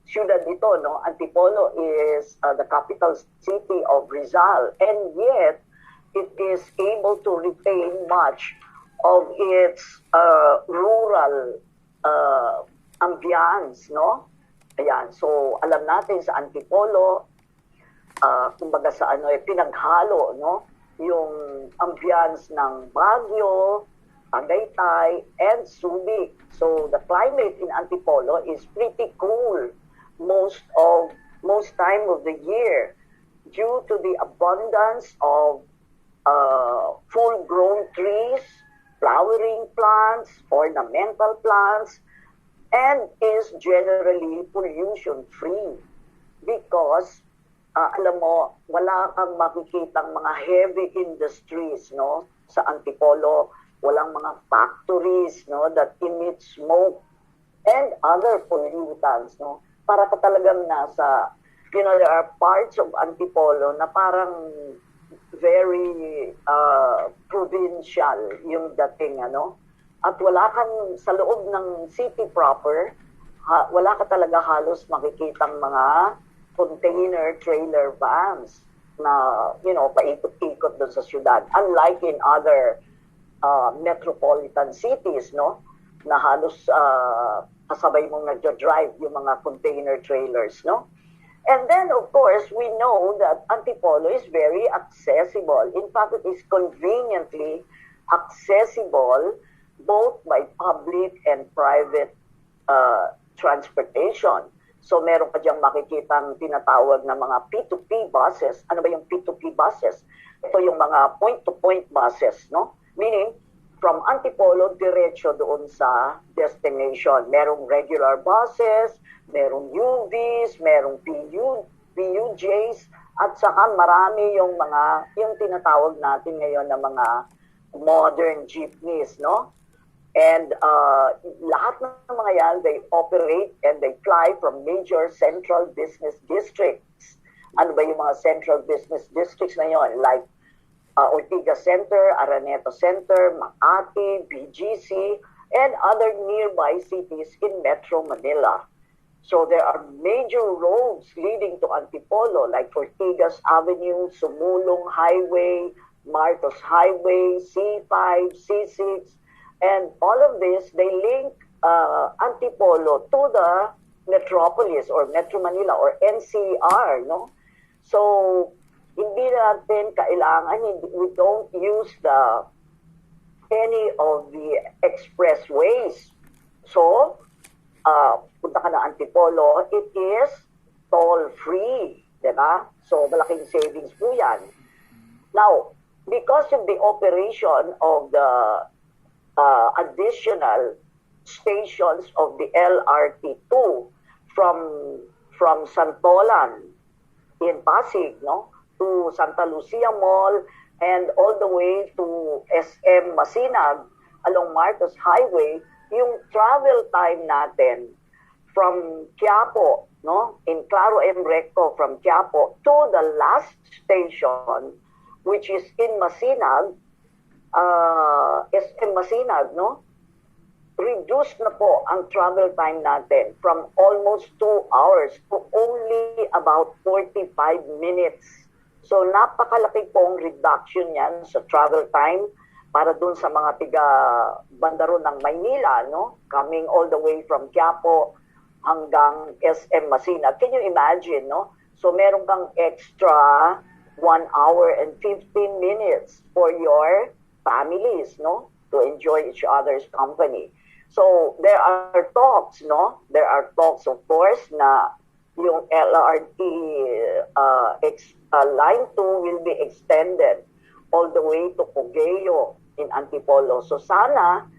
siyudad ito, no? Antipolo is the capital city of Rizal, and yet it is able to retain much of its rural ambience, no? Ayan, so alam natin sa Antipolo, kumbaga sa ano, pinaghalo, no? Yung ambience ng Baguio, Tagaytay, and Subic. So the climate in Antipolo is pretty cool most time of the year due to the abundance of full-grown trees, flowering plants, ornamental plants, and is generally pollution-free because alam mo, wala kang makikitang mga heavy industries, no, sa Antipolo. Walang mga factories, no, that emit smoke and other pollutants, no. Para ka talagang nasa, there are parts of Antipolo na parang very provincial yung dating, ano. At wala kang, sa loob ng city proper, wala ka talaga halos makikitang mga container trailer vans na, paikot-ikot doon sa syudad. Unlike in other metropolitan cities, no, na halos kasabay mong nagja-drive yung mga container trailers, no. And then, of course, we know that Antipolo is very accessible. In fact, it is conveniently accessible both by public and private transportation. So meron ka diyang makikitang tinatawag na mga P2P buses. Ano ba yung P2P buses? Ito yung mga point-to-point buses, no? Meaning, from Antipolo, diretso doon sa destination. Merong regular buses, merong UVs, merong PUJs, at saka marami yung tinatawag natin ngayon na mga modern jeepneys, no? And lahat ng mga yan, they operate and they fly from major central business districts. Ano ba yung mga central business districts na yon? Like Ortigas Center, Araneta Center, Makati, BGC, and other nearby cities in Metro Manila. So there are major roads leading to Antipolo like Ortigas Avenue, Sumulong Highway, Marcos Highway, C5, C6, and all of this, they link Antipolo to the metropolis or Metro Manila or NCR, no? So, hindi natin kailangan, we don't use any of the expressways. So, punta ka na Antipolo, it is toll-free, diba? So, malaking savings po yan. Now, because of the operation of the additional stations of the LRT2 from Santolan in Pasig, no, to Santa Lucia Mall and all the way to SM Masinag along Marcos Highway, yung travel time natin from Quiapo, no, in Claro M. Recto from Quiapo to the last station, which is in Masinag, SM Masinag, no? Reduced na po ang travel time natin from almost 2 hours to only about 45 minutes. So napakalaki pong reduction yan sa travel time para dun sa mga tiga bandaro ng Maynila, no? Coming all the way from Quiapo hanggang SM Masinag. Can you imagine, no? So meron kang extra 1 hour and 15 minutes for your families, no? To enjoy each other's company. So there are talks, no? There are talks, of course, na yung LRT Line 2 will be extended all the way to Cogeo in Antipolo. So sana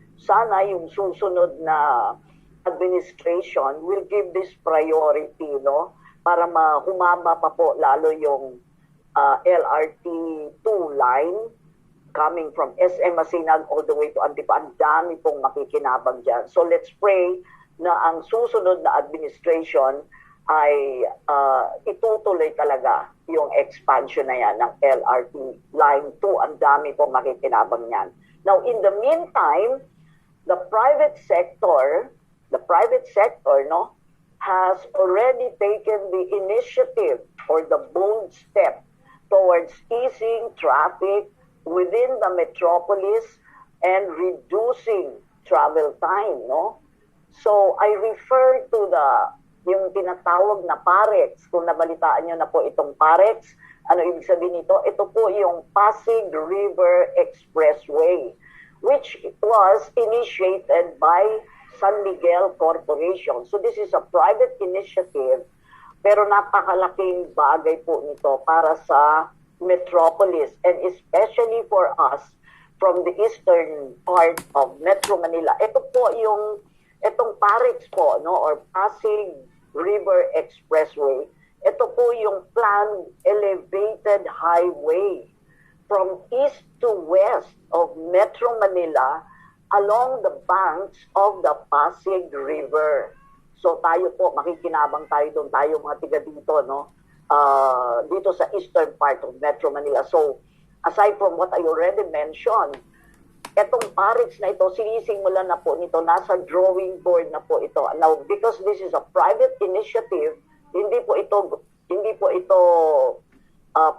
yung susunod na administration will give this priority, no? Para humaba pa po lalo yung LRT2 line coming from SM Masinag all the way to Antipolo. Ang dami pong makikinabang dyan. So let's pray na ang susunod na administration ay itutuloy talaga yung expansion na yan ng LRT Line 2. Ang dami pong makikinabang yan. Now, in the meantime, the private sector, no, has already taken the initiative or the bold step towards easing traffic within the metropolis and reducing travel time, no? So I refer to yung tinatawag na PAREX. Kung nabalitaan nyo na po itong PAREX, ano ibig sabihin nito? Ito po yung Pasig River Expressway, which was initiated by San Miguel Corporation. So this is a private initiative, pero napakalaking bagay po nito para sa metropolis and especially for us from the eastern part of Metro Manila. Ito po itong PAREX po, no, or Pasig River Expressway. Ito po yung planned elevated highway from east to west of Metro Manila along the banks of the Pasig River. So tayo po, makikinabang tayo doon, tayo mga tiga dito, no? Dito sa eastern part of Metro Manila. So, aside from what I already mentioned, etong PAREX na ito, sinisimulan na po nito, nasa drawing board na po ito. Now, because this is a private initiative, hindi po ito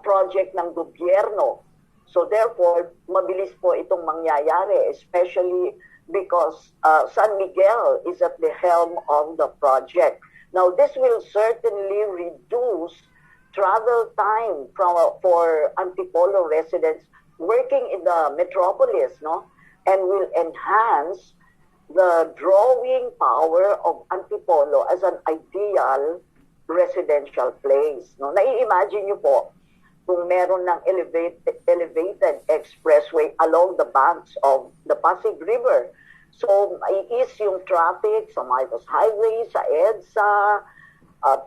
project ng gobyerno. So therefore, mabilis po itong mangyayari, especially because San Miguel is at the helm of the project. Now, this will certainly reduce travel time for Antipolo residents working in the metropolis, no? And will enhance the drawing power of Antipolo as an ideal residential place, no? Nai-imagine niyo po kung meron ng elevated expressway along the banks of the Pasig River. So, maiis yung traffic sa Marcos Highway, sa EDSA,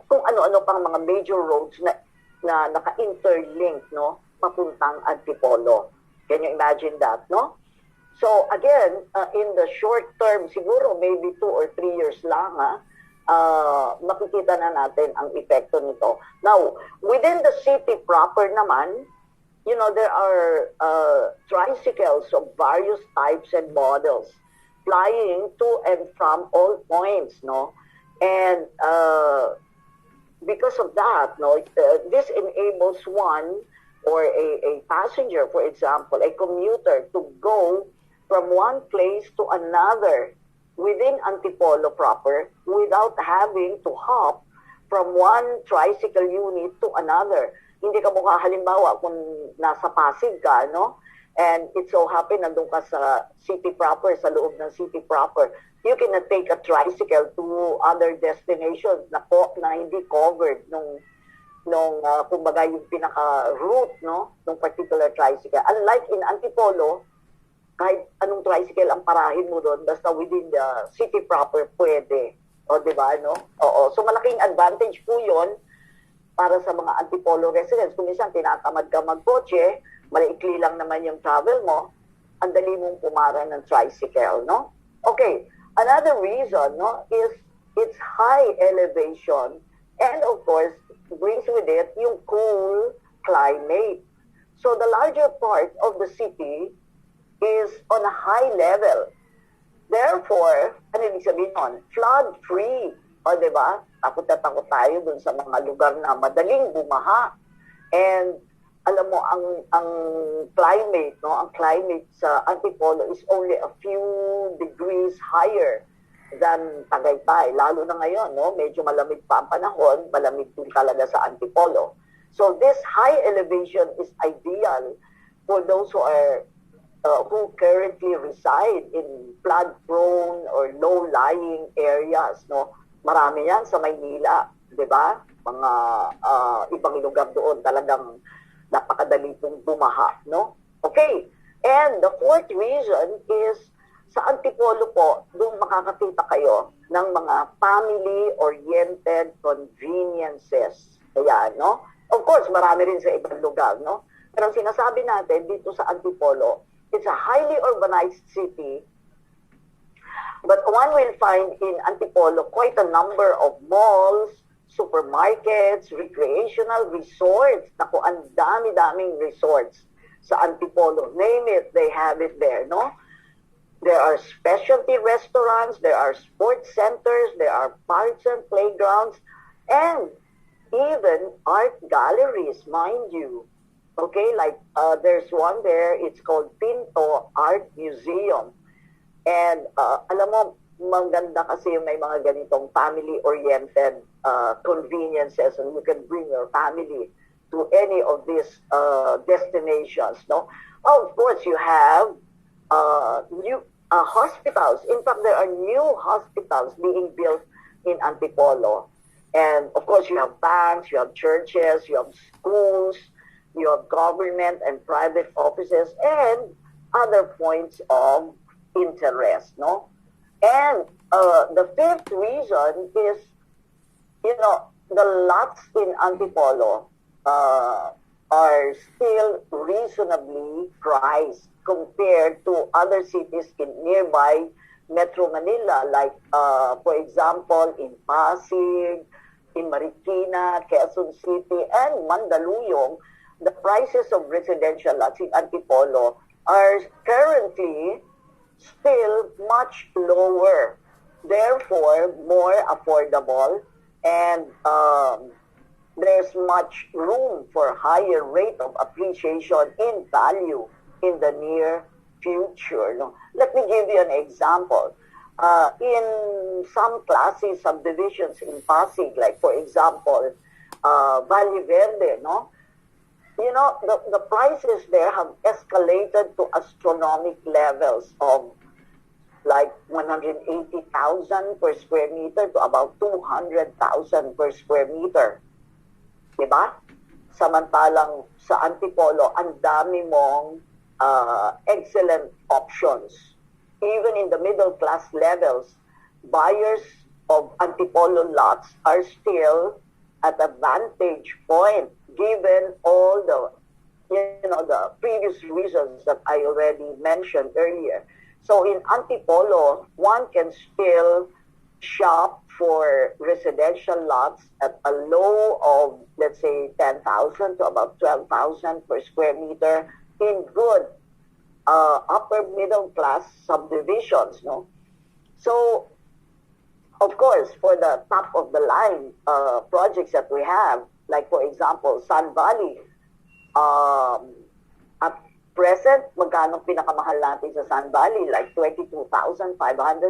kung ano-ano pang mga major roads na naka-interlink, no, papuntang Antipolo. Can you imagine that, no? So again, in the short term, siguro maybe 2 or 3 years lang, makikita na natin ang epekto nito. Now, within the city proper naman, you know, there are tricycles of various types and models flying to and from all points, no? And because of that, no, this enables one or a passenger, for example, a commuter, to go from one place to another within Antipolo proper without having to hop from one tricycle unit to another. Hindi ka mukha, halimbawa, kung nasa Pasig ka, no? And it so happen, nandun ka sa city proper, sa loob ng city proper, you cannot take a tricycle to other destinations na hindi covered nung kumbaga yung pinaka-route, no, nung particular tricycle. Unlike in Antipolo, kahit anong tricycle ang parahin mo doon, basta within the city proper, pwede. O, di ba, no? Oo. So, malaking advantage po yun para sa mga Antipolo residents. Kung minsan, tinatamad ka magkotse, maliikli lang naman yung travel mo, ang dali mong pumara ng tricycle, no? Okay. Another reason, no, is its high elevation and, of course, brings with it yung cool climate. So, the larger part of the city is on a high level. Therefore, ano ibig sabihin nun? Flood-free. O, diba? Takot na takot tayo dun sa mga lugar na madaling bumaha. And, alam mo, ang climate, no? Ang climate sa Antipolo is only a few degrees higher than Tagaytay. Lalo na ngayon, no? Medyo malamig pa ang panahon, malamig din talaga sa Antipolo. So, this high elevation is ideal for those who currently reside in flood-prone or low-lying areas, no? Marami yan sa Maynila, di ba? Mga ibang lugar doon talagang napakadali pong bumaha, no? Okay. And the fourth reason is sa Antipolo po, doon makakakita kayo ng mga family-oriented conveniences. Kaya, no? Of course, marami rin sa ibang lugar, no? Pero ang sinasabi natin dito sa Antipolo, it's a highly urbanized city, but one will find in Antipolo quite a number of malls, supermarkets, recreational resorts. Naku, ang dami-daming resorts sa Antipolo. Name it, they have it there, no? There are specialty restaurants, there are sports centers, there are parks and playgrounds, and even art galleries, mind you. Okay, like there's one there, it's called Pinto Art Museum. And alam mo, maganda kasi yung may mga ganitong family-oriented conveniences, and you can bring your family to any of these destinations. No, of course you have new hospitals. In fact, there are new hospitals being built in Antipolo. And of course, you have banks, you have churches, you have schools, you have government and private offices, and other points of interest, no? And the fifth reason is, you know, the lots in Antipolo are still reasonably priced compared to other cities in nearby Metro Manila, like, for example, in Pasig, in Marikina, Quezon City, and Mandaluyong. The prices of residential lots in Antipolo are currently still much lower, therefore more affordable, and there's much room for higher rate of appreciation in value in the near future. No? Let me give you an example. In some classy subdivisions in Pasig, like for example, Valle Verde, no? You know, the prices there have escalated to astronomic levels of like 180,000 per square meter to about 200,000 per square meter. Diba? Samantalang sa Antipolo, ang dami mong excellent options. Even in the middle class levels, buyers of Antipolo lots are still at a vantage point given all the, you know, the previous reasons that I already mentioned earlier. So in Antipolo, one can still shop for residential lots at a low of, let's say, 10,000 to about 12,000 per square meter in good upper middle class subdivisions, no? So, of course, for the top of the line projects that we have, like for example, Sun Valley, at present, magkano pinakamahal natin sa Sun Valley? Like 22,500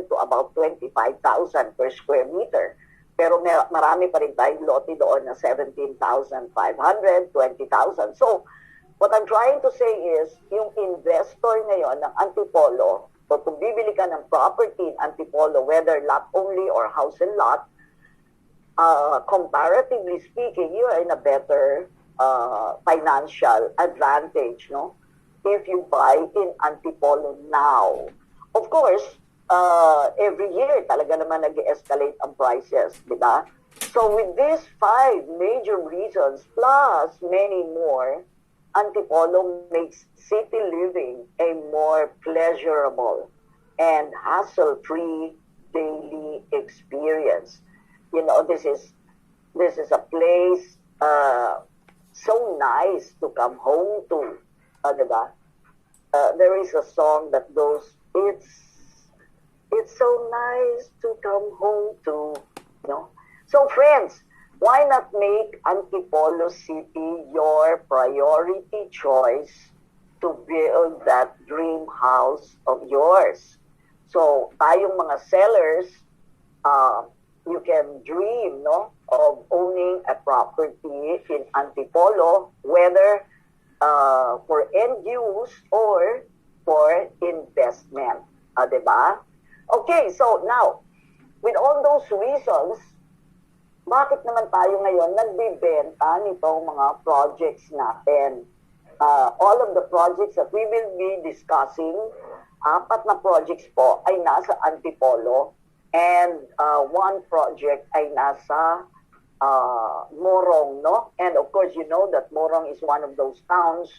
to about 25,000 per square meter. Pero marami pa rin tayong lote doon na 17,500, 20,000. So, what I'm trying to say is, yung investor ngayon ng Antipolo, o kung bibili ka ng property in Antipolo, whether lot only or house and lot, comparatively speaking, you are in a better financial advantage, no? If you buy in Antipolo now. Of course, every year talaga naman nag-escalate ang prices, di ba? So with these 5 major reasons, plus many more, Antipolo makes city living a more pleasurable and hassle-free daily experience. You know, this is a place so nice to come home to. Diba? There is a song that goes, it's so nice to come home to, you know. So friends, why not make Antipolo City your priority choice to build that dream house of yours? So, tayong mga sellers, you can dream, no, of owning a property in Antipolo, whether for end use or for investment. Diba? Okay, so now, with all those reasons, bakit naman tayo ngayon nagbibenta nitong mga projects natin? All of the projects that we will be discussing, 4 na projects po ay nasa Antipolo, and 1 project ay nasa Morong, no? And of course, you know that Morong is one of those towns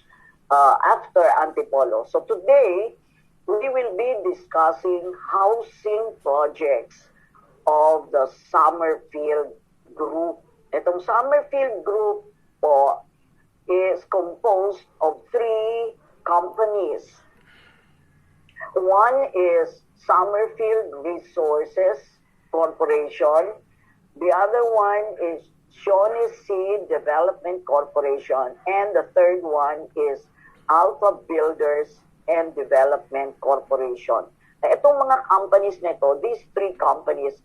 after Antipolo. So today, we will be discussing housing projects of the Summerfield Group. Itong Summerfield Group po is composed of 3 companies. One is Summerfield Resources Corporation. The other one is Shaughnessy Development Corporation. And the third one is Alpha Builders and Development Corporation. Na itong mga companies nito, these three companies,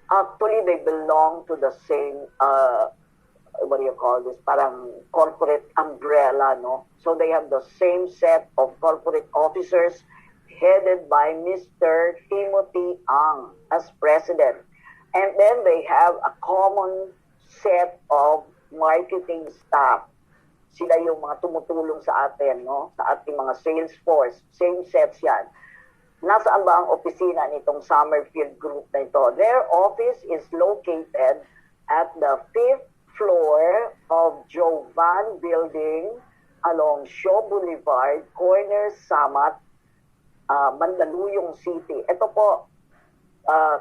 actually they belong to the same what do you call this, parang corporate umbrella, no? So they have the same set of corporate officers headed by Mr. Timothy Ang as president. And then they have a common set of marketing staff. Sila yung mga tumutulong sa atin, no? Sa ating mga sales force. Same sets yan. Nasaan ba ang opisina nitong Summerfield Group na ito? Their office is located at the 5th floor of Jovan Building along Shaw Boulevard, corner Samat, Mandaluyong City. Ito po,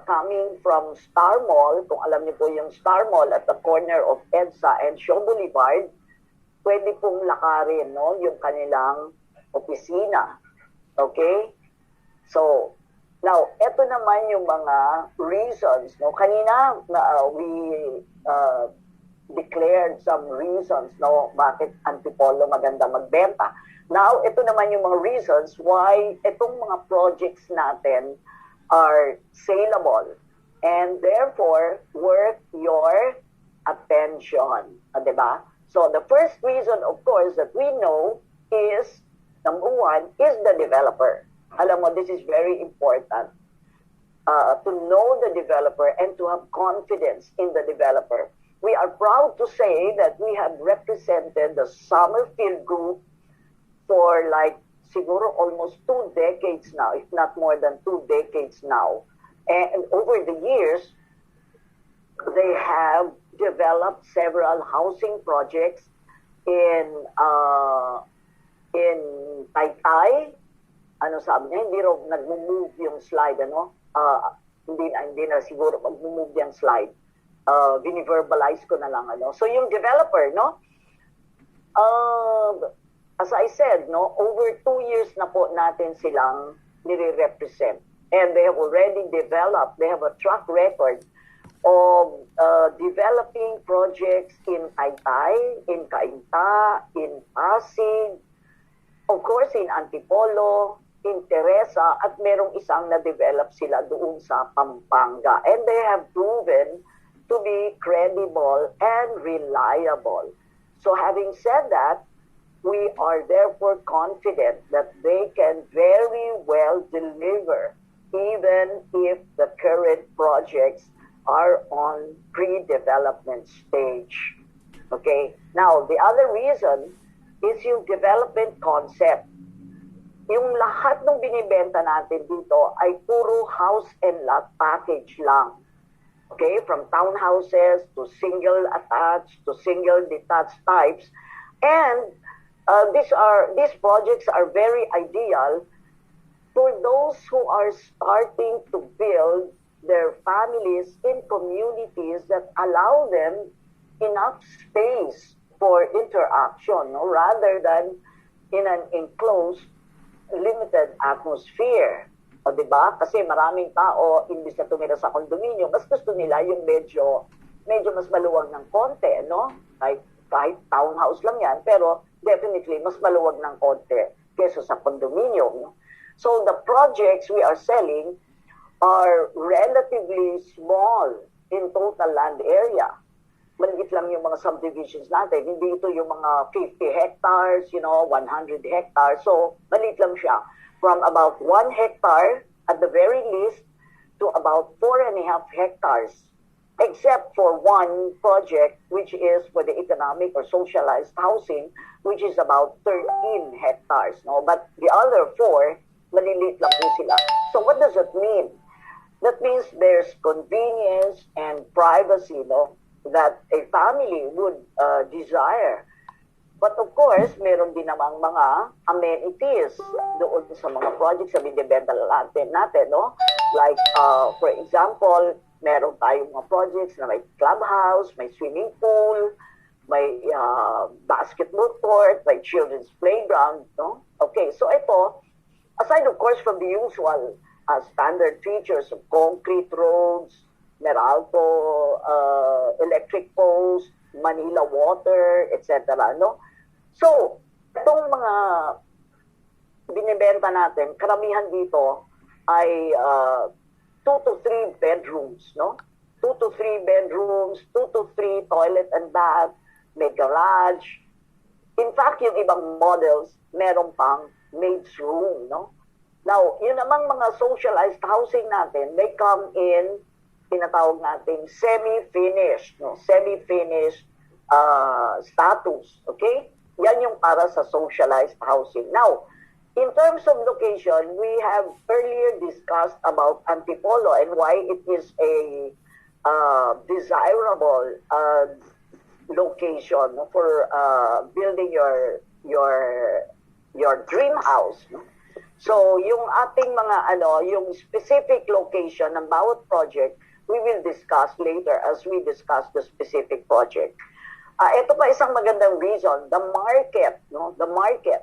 coming from Star Mall, kung alam niyo po yung Star Mall at the corner of EDSA and Shaw Boulevard, pwede pong lakarin, no, yung kanilang opisina. Okay? So, now, ito naman yung mga reasons, no? Kanina, we declared some reasons, no, bakit Antipolo maganda magbenta. Now, ito naman yung mga reasons why itong mga projects natin are saleable and therefore worth your attention. Diba? So, the first reason, of course, that we know is, number one, is the developer. Alam mo, this is very important. To know the developer and to have confidence in the developer. We are proud to say that we have represented the Summerfield Group for like siguro almost 2 decades now, if not more than 2 decades now. And over the years, they have developed several housing projects in Taytay. Ano sabi niya, hindi raw nag-move yung slide, ano? Hindi na siguro mag-move yung slide. Bini-verbalize ko na lang, ano? So yung developer, no? As I said, no, over 2 years na po natin silang nire-represent. And they have already developed, they have a track record of developing projects in Taytay, in Cainta, in Pasig, of course in Antipolo, in Teresa, at merong isang na-develop sila doon sa Pampanga. And they have proven to be credible and reliable. So having said that, we are therefore confident that they can very well deliver even if the current projects are on pre-development stage. Okay? Now, the other reason is yung development concept. Yung lahat ng binibenta natin dito ay puro house and lot package lang. Okay? From townhouses to single attached to single detached types. And these projects are very ideal for those who are starting to build their families in communities that allow them enough space for interaction, no? Rather than in an enclosed, limited atmosphere. O, diba? Kasi maraming tao, imbis na tumira sa kondominium, mas gusto nila yung medyo mas maluwag ng konti, no? Kahit townhouse lang yan, pero definitely mas maluwag ng konti kesa sa condominium. No? So the projects we are selling are relatively small in total land area. Maliit lang yung mga subdivisions natin. Hindi ito yung mga 50 hectares, 100 hectares. So maliit lang siya. From about 1 hectare at the very least to about 4.5 hectares. Except for one project, which is for the economic or socialized housing, which is about 13 hectares. No? But the other 4, maliliit lang po sila. So what does it mean? That means there's convenience and privacy, no, that a family would desire. But of course, meron din namang mga amenities doon sa mga projects na binibenta natin, no? Like, for example, meron tayong mga projects na may clubhouse, may swimming pool, may basketball court, may children's playground, no? Okay, so ito, aside of course from the usual standard features of concrete roads, Meralco, electric poles, Manila water, etc. No? So, itong mga binibenta natin, karamihan dito ay 2 to 3 bedrooms, no? 2 to 3 bedrooms, 2 to 3 toilet and bath, may garage. In fact, yung ibang models, meron pang maid's room, no? Now, yun namang mga socialized housing natin, they come in, tinatawag natin semi-finished, no? Semi-finished status, okay? Yan yung para sa socialized housing. Now, in terms of location, we have earlier discussed about Antipolo and why it is a desirable location for building your dream house. No? So, yung ating mga yung specific location ng bawat project, we will discuss later as we discuss the specific project. Ito pa isang magandang reason, the market, no? The market.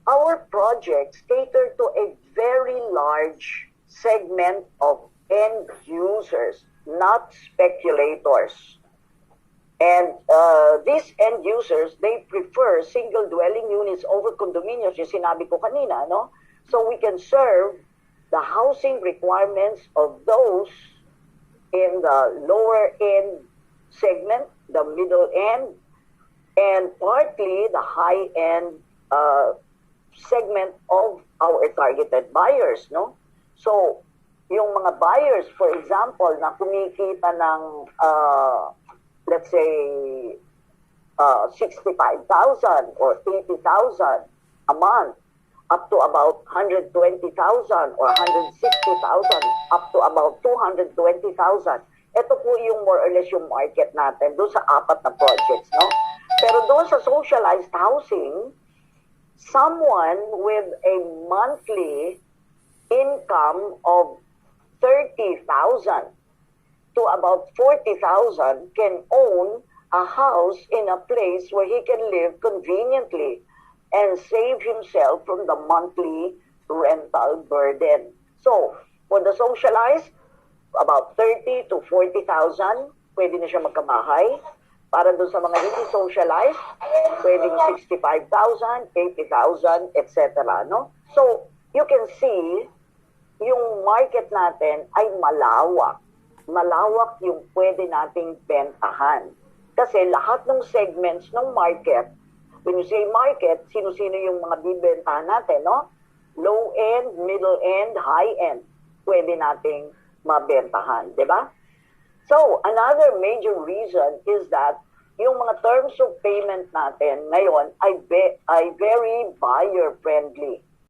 Our projects cater to a very large segment of end users, not speculators. And these end users, they prefer single dwelling units over condominiums, yung sinabi ko kanina, no? So we can serve the housing requirements of those in the lower end segment, the middle end, and partly the high end segment of our targeted buyers, no? So, yung mga buyers, for example, na kumikita ng let's say 65,000 or 80,000 a month up to about 120,000 or 160,000 up to about 220,000. Ito po yung more or less yung market natin doon sa apat na projects, no? Pero doon sa socialized housing, someone with a monthly income of 30,000 to about 40,000 can own a house in a place where he can live conveniently and save himself from the monthly rental burden. So, for the socialized, about 30 to 40,000, pwede na siya magkabahay. Para doon sa mga hindi socialized, pwedeng 65,000, 80,000, etc. No? So, you can see, yung market natin ay malawak. Malawak yung pwede nating bentahan. Kasi lahat ng segments ng market, when you say market, sino-sino yung mga bibentahan natin, no? Low end, middle end, high end, pwede nating mabentahan, di ba? So, another major reason is that yung mga terms of payment natin ngayon ay very buyer-friendly.